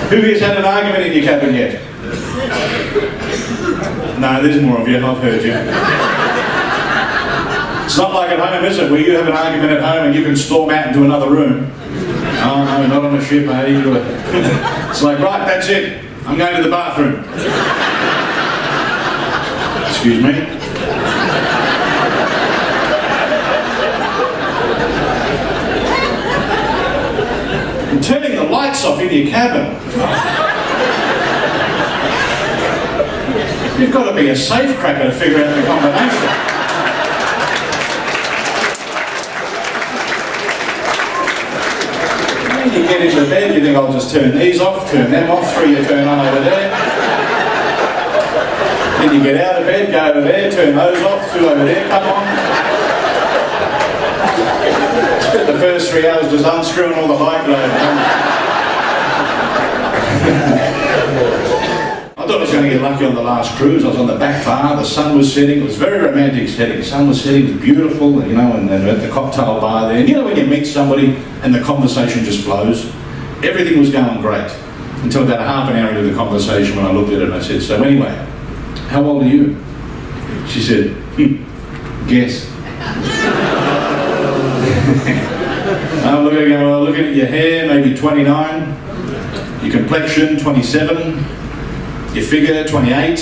Who here's had an argument in your cabin yet? No, there's more of you. I've heard you. It's not like at home, is it? Where you have an argument at home and you can storm out into another room. Oh no, not on a ship, eh? It's like, right, that's it. I'm going to the bathroom. Excuse me. And turning the lights off in your cabin. You've got to be a safe cracker to figure out the combination. When you get into bed, you think, I'll just turn these off, turn them off, 3 you turn on over there. Then you get out of bed, go over there, turn those off, 2 over there, come on. Spent the first 3 hours just unscrewing all the high globe. I thought I was going to get lucky on the last cruise. I was on the back bar, the sun was setting, it was very romantic setting. The sun was setting, it was beautiful, you know, and at the cocktail bar there. And you know when you meet somebody and the conversation just flows? Everything was going great. Until about half an hour into the conversation when I looked at her and I said, so anyway, how old are you? She said, guess. I'm looking at your hair, maybe 29. Your complexion, 27. Your figure, 28.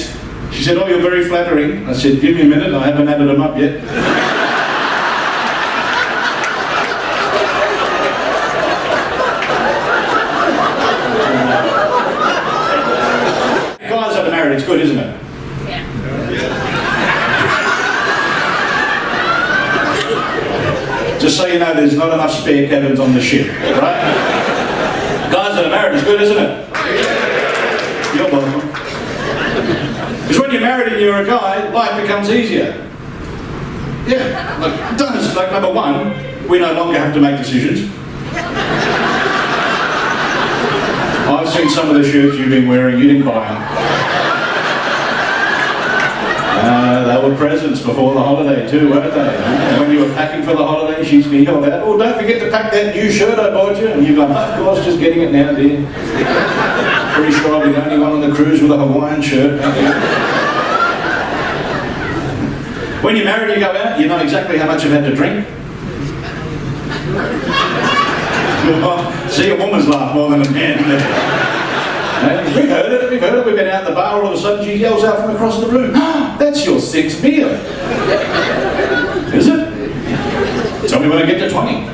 She said, oh, you're very flattering. I said, give me a minute, I haven't added them up yet. Guys that are married, it's good, isn't it? Yeah. Just so you know, there's not enough spare cabins on the ship, right? Guys that are married, it's good, isn't it? You're welcome. Because when you're married and you're a guy, life becomes easier. Yeah, like, does. Like number one, we no longer have to make decisions. I've seen some of the shirts you've been wearing, you didn't buy them. They were presents before the holiday too, weren't they? And when you were packing for the holiday, she's yelled out, oh, don't forget to pack that new shirt I bought you. And you've gone, of course, just getting it now, dear. Pretty sure I'll be the only one on the cruise with a Hawaiian shirt. When you're married, you go out, you know exactly how much you've had to drink. See, a woman's laugh more than a man. We've heard it, we've been out in the bar, all of a sudden she yells out from across the room, that's your 6th beer. Is it? Tell me when I get to 20.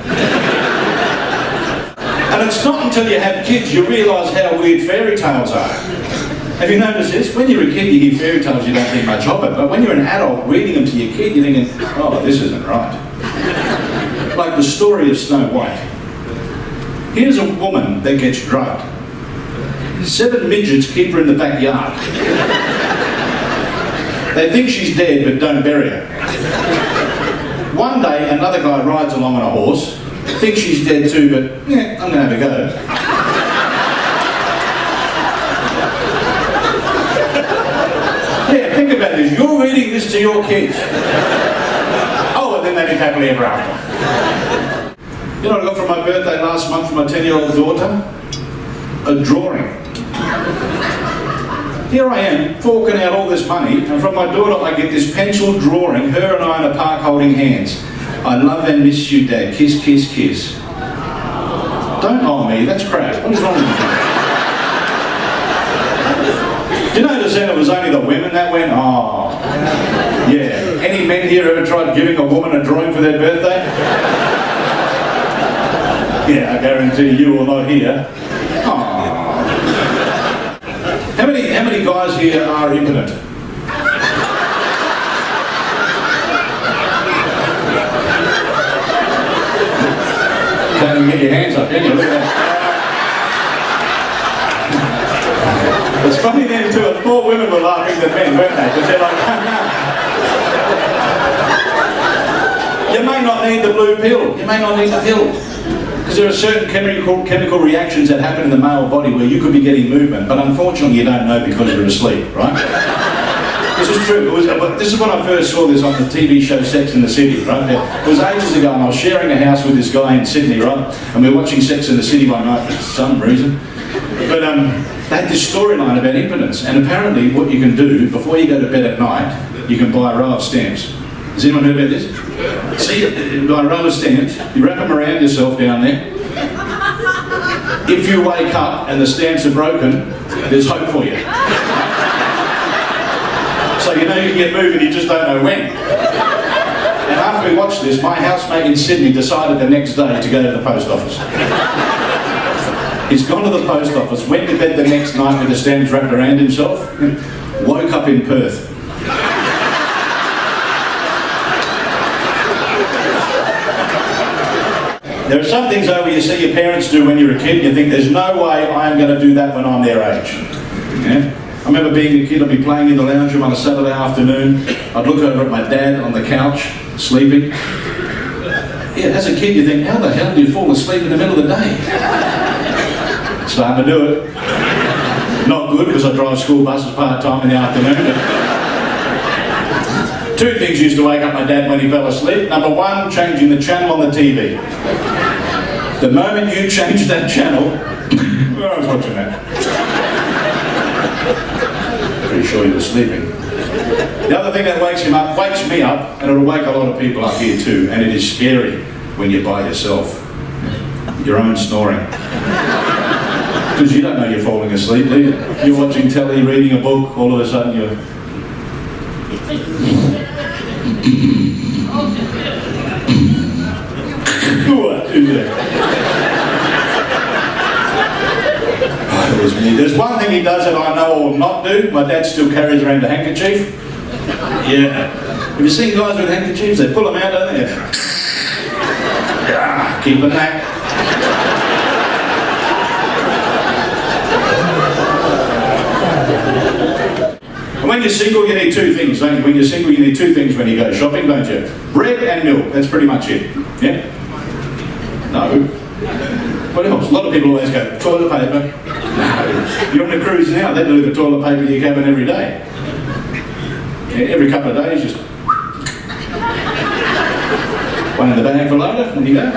And it's not until you have kids you realise how weird fairy tales are. Have you noticed this? When you're a kid you hear fairy tales, you don't think much of it, but when you're an adult reading them to your kid, you're thinking, oh, this isn't right. Like the story of Snow White. Here's a woman that gets drugged. 7 midgets keep her in the backyard. They think she's dead but don't bury her. One day another guy rides along on a horse, thinks she's dead too, but yeah, I'm going to have a go. Yeah, think about this. You're reading this to your kids. Oh, and then they live happily ever after. You know what I got for my birthday last month from my 10-year-old daughter? A drawing. Here I am, forking out all this money, and from my daughter I get this pencil drawing, her and I in a park holding hands. I love and miss you, Dad. Kiss, kiss, kiss. Don't lie me, that's crap. What is wrong with you? Do you notice then it was only the women that went, oh. Yeah. Any men here ever tried giving a woman a drawing for their birthday? Yeah, I guarantee you will not hear. Oh. How many guys here are impotent? Can't even get your hands up, can you? Look at that. It's funny then too, more women were laughing than men, weren't they? Because they're like, you may not need the blue pill. You may not need the pill. Because there are certain chemical reactions that happen in the male body where you could be getting movement, but unfortunately you don't know because you're asleep, right? This is true. This is when I first saw this on the TV show Sex and the City, right? It was ages ago and I was sharing a house with this guy in Sydney, right? And we were watching Sex and the City one night for some reason. But they had this storyline about impotence, and apparently what you can do before you go to bed at night, you can buy a row of stamps. Has anyone heard about this? See, buy a row of stamps, you wrap them around yourself down there. If you wake up and the stamps are broken, there's hope for you. So you know you can get moving, you just don't know when. And after we watched this, my housemate in Sydney decided the next day to go to the post office. He's gone to the post office, went to bed the next night with the stamps wrapped around himself, woke up in Perth. There are some things though where you see your parents do when you're a kid and you think there's no way I'm going to do that when I'm their age. Yeah? I remember being a kid, I'd be playing in the lounge room on a Saturday afternoon, I'd look over at my dad on the couch, sleeping. Yeah, as a kid you think, how the hell do you fall asleep in the middle of the day? Starting to do it. Not good because I drive school buses part-time in the afternoon. Two things used to wake up my dad when he fell asleep. Number one, changing the channel on the TV. The moment you change that channel, I was watching that. Pretty sure he was sleeping. The other thing that wakes me up, and it'll wake a lot of people up here too, and it is scary when you're by yourself. Your own snoring. Because you don't know you're falling asleep, do you? You're watching telly, reading a book, all of a sudden you're... What is that? Oh, it was me. There's one thing he does that I know I will not do. My dad still carries around a handkerchief. Yeah. Have you seen guys with handkerchiefs? They pull them out, don't they? Keeping that. And when you're single, you need two things, don't you? When you're single, you need two things when you go shopping, don't you? Bread and milk. That's pretty much it. Yeah? No. What else? A lot of people always go, toilet paper. No. You're on a cruise now, they deliver toilet paper to your cabin every day. Yeah, every couple of days, just... one in the bag for later, and you go.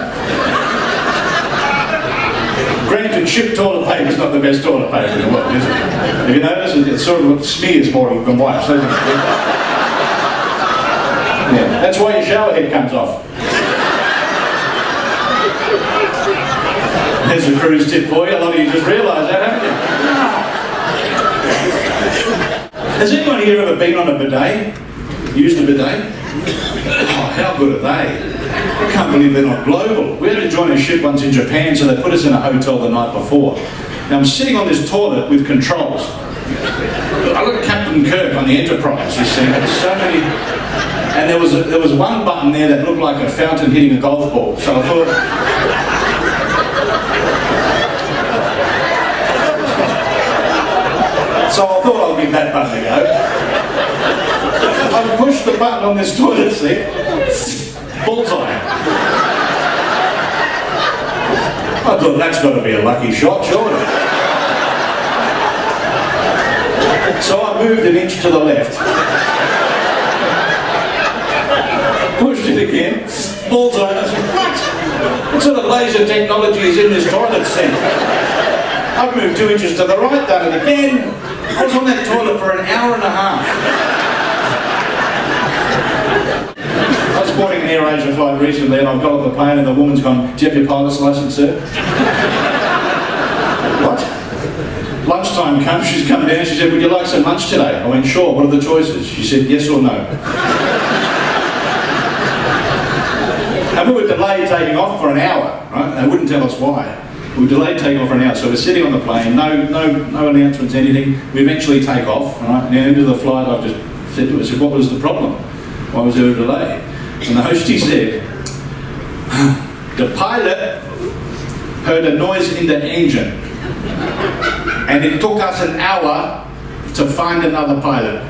Granted, ship toilet paper is not the best toilet paper in the world, is it? Have you noticed? It sort of smears more than wipes, doesn't it? Yeah, that's why your shower head comes off. There's a cruise tip for you. A lot of you just realise that, haven't you? Has anyone here ever been on a bidet? Used a bidet? Oh, how good are they? I can't believe they're not global. We had to join a ship once in Japan, so they put us in a hotel the night before. Now I'm sitting on this toilet with controls. I look at Captain Kirk on the Enterprise, you see, had so many... And there was one button there that looked like a fountain hitting a golf ball, so I thought... I'll give that button a go. I pushed the button on this toilet seat, bullseye. I thought that's got to be a lucky shot, surely. So I moved an inch to the left. Pushed it again, bullseye. I said, what sort of laser technology is in this toilet seat? I've moved 2 inches to the right, done it again. I was on that toilet for an hour and a half. I was boarding an Air Asia flight recently and I've got on the plane and the woman's gone, do you have your pilot's licence, sir? What? Lunchtime comes, she's come down, she said, would you like some lunch today? I went, sure, what are the choices? She said, yes or no. And we were delayed taking off for an hour, right? They wouldn't tell us why. We were delayed taking off for an hour, so we're sitting on the plane, no announcements, anything. We eventually take off, right? And at the end of the flight, I just said to her, I said, what was the problem? Why was there a delay? And the hostie said, the pilot heard a noise in the engine, and it took us an hour to find another pilot.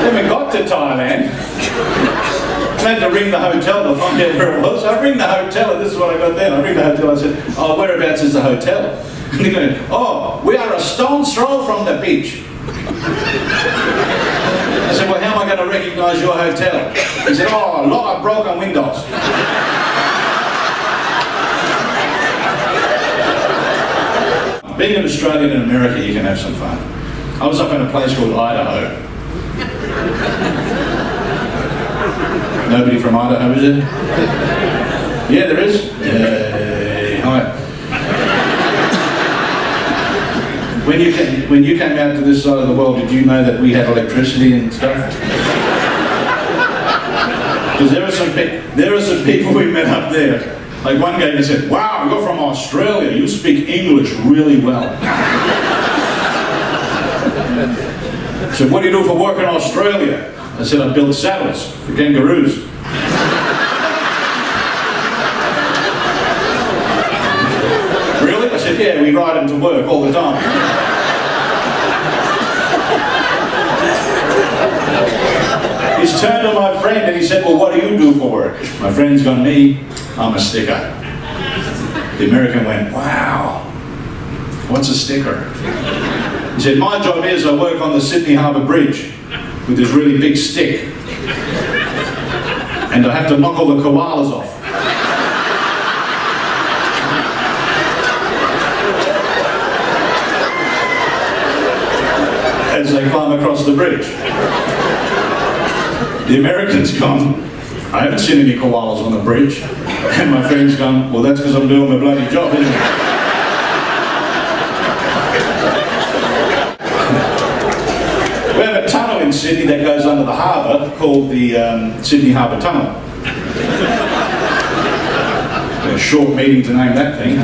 Then we got to Thailand. I had to ring the hotel to find out where it was. So I ring the hotel, and this is what I got then. I ring the hotel, I said, oh, whereabouts is the hotel? And they go, oh, we are a stone's throw from the beach. I said, well, how am I going to recognise your hotel? He said, oh, a lot of broken windows. Being an Australian in America, you can have some fun. I was up in a place called Idaho. Nobody from Idaho, is it? Yeah, there is? Yeah, hi. When you came out to this side of the world, did you know that we had electricity and stuff? Because there are some people we met up there. Like one guy said, wow, you're from Australia, you speak English really well. I said, what do you do for work in Australia? I said, I build saddles for kangaroos. Really? I said, yeah, we ride them to work all the time. He's turned to my friend and he said, well, what do you do for work? My friend's gone, me, I'm a sticker. The American went, wow, what's a sticker? He said, my job is I work on the Sydney Harbour Bridge with this really big stick. And I have to knock all the koalas off. As they climb across the bridge. The American's gone, I haven't seen any koalas on the bridge. And my friend's gone, well, that's because I'm doing my bloody job, isn't it? We have a tunnel in Sydney that goes under the harbour called the Sydney Harbour Tunnel. A short meeting to name that thing.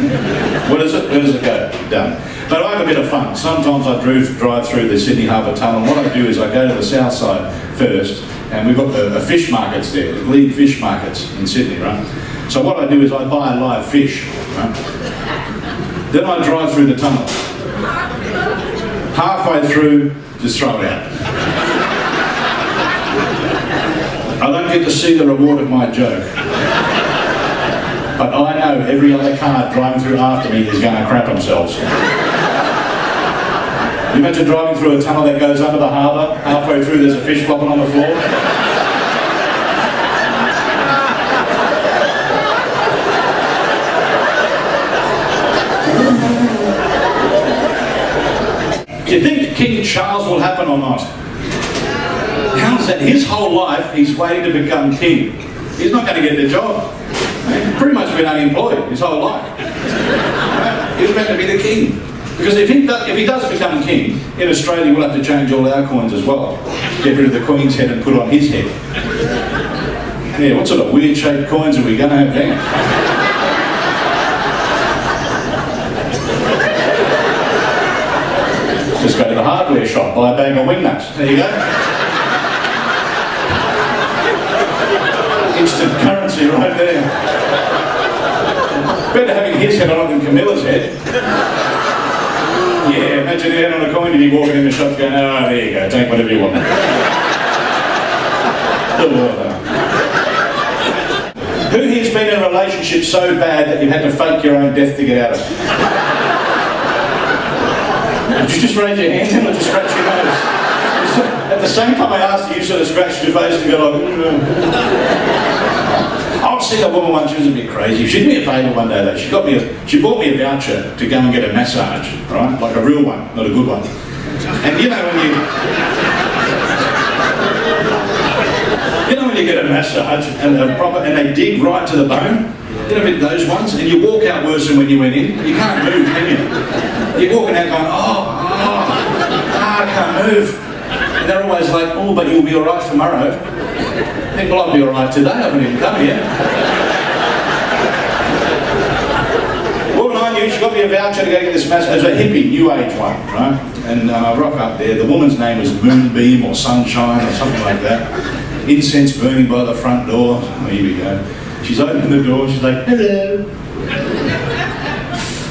What is it? Where does it go? Done. But I have a bit of fun. Sometimes I drive through the Sydney Harbour Tunnel. What I do is I go to the south side first, and we've got the fish markets there, the lead fish markets in Sydney, right? So what I do is I buy a live fish, right? Then I drive through the tunnel. Halfway through, just throw it out. I don't get to see the reward of my joke. But I know every other car driving through after me is going to crap themselves. You imagine driving through a tunnel that goes under the harbour, halfway through there's a fish flopping on the floor? Do you think King Charles will happen or not? How's that? His whole life he's waiting to become king. He's not going to get the job. He's pretty much been unemployed his whole life. He's meant to be the king. Because if he does become king, in Australia we'll have to change all our coins as well. Get rid of the Queen's head and put on his head. Yeah, what sort of weird shaped coins are we going to have there? Just go to the hardware shop, buy a bag of wing nuts. There you go. Instant currency right there. Better having his head on it than Camilla's head. Yeah, imagine your head on a coin and you walking in the shop going, oh, there you go, take whatever you want. Who here's been in a relationship so bad that you had to fake your own death to get out of it? Did you just raise your hand or just scratch your nose? At the same time I asked you, you sort of scratched your face and go like, I was seeing a woman once, she was a bit crazy. She did me a favour one day though. She bought me a voucher to go and get a massage, right? Like a real one, not a good one. And you know when you get a massage and they dig right to the bone, you know those ones, and you walk out worse than when you went in. You can't move, can you? You're walking out going, I can't move. And they're always like, oh, but you'll be all right tomorrow. I think, well, I'll be all right today. I haven't even come yet. Woman I knew, she got me a voucher to go get this massage. It was a hippie, new age one, right? And I rock up there. The woman's name was Moonbeam or Sunshine or something like that. Incense burning by the front door. Oh, here we go. She's opening the door. She's like, hello.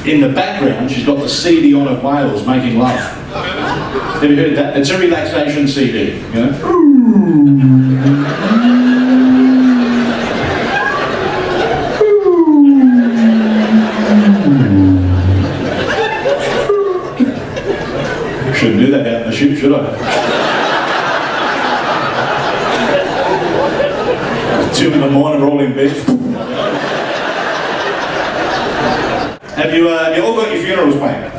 In the background, she's got the CD on of Wales making love. Have you heard that? It's a relaxation CD, you know? Shouldn't do that out in the ship, should I? in the morning, we're all in bed. Have you all got your funerals planned?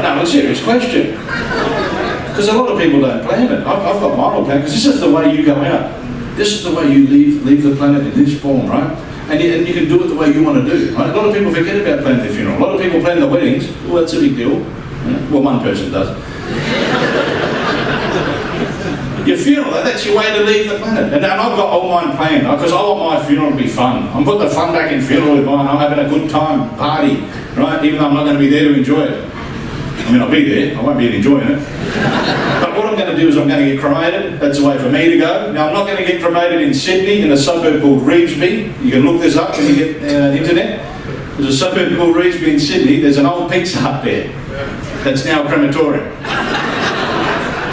No, it's a serious question. Because a lot of people don't plan it. I've got mine all planned, because this is the way you go out. This is the way you leave the planet in this form, right? And you can do it the way you want to do, right? A lot of people forget about planning their funeral. A lot of people plan their weddings. Well, that's a big deal. Well, one person does. Your funeral, that's your way to leave the planet. And I've got all mine planned, because I want my funeral to be fun. I'm putting the fun back in funeral with mine. I'm having a good time, party, right? Even though I'm not going to be there to enjoy it. I mean, I'll be there, I won't be enjoying it. But what I'm going to do is I'm going to get cremated. That's the way for me to go. Now, I'm not going to get cremated in Sydney, in a suburb called Revesby. You can look this up when you get internet. There's a suburb called Revesby in Sydney. There's an old pizza hut there. That's now a crematorium.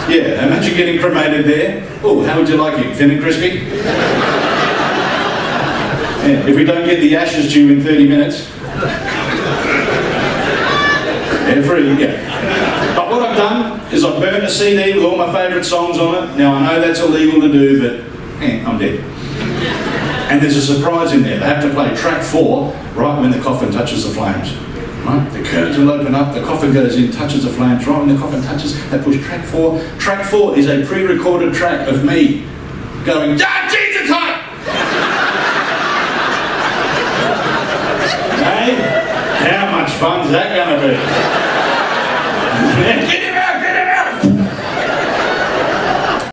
Yeah, imagine getting cremated there. Oh, how would you like it? Thin and crispy? Yeah, if we don't get the ashes due in 30 minutes. Yeah. But what I've done is I've burnt a CD with all my favourite songs on it. Now I know that's illegal to do, but I'm dead. And there's a surprise in there. They have to play track 4 right when the coffin touches the flames. Right? The curtains will open up, the coffin goes in, touches the flames. Right when the coffin touches, they push track 4. Track 4 is a pre-recorded track of me going, "Ah, Jesus time!" Hey, how much fun's that going to be?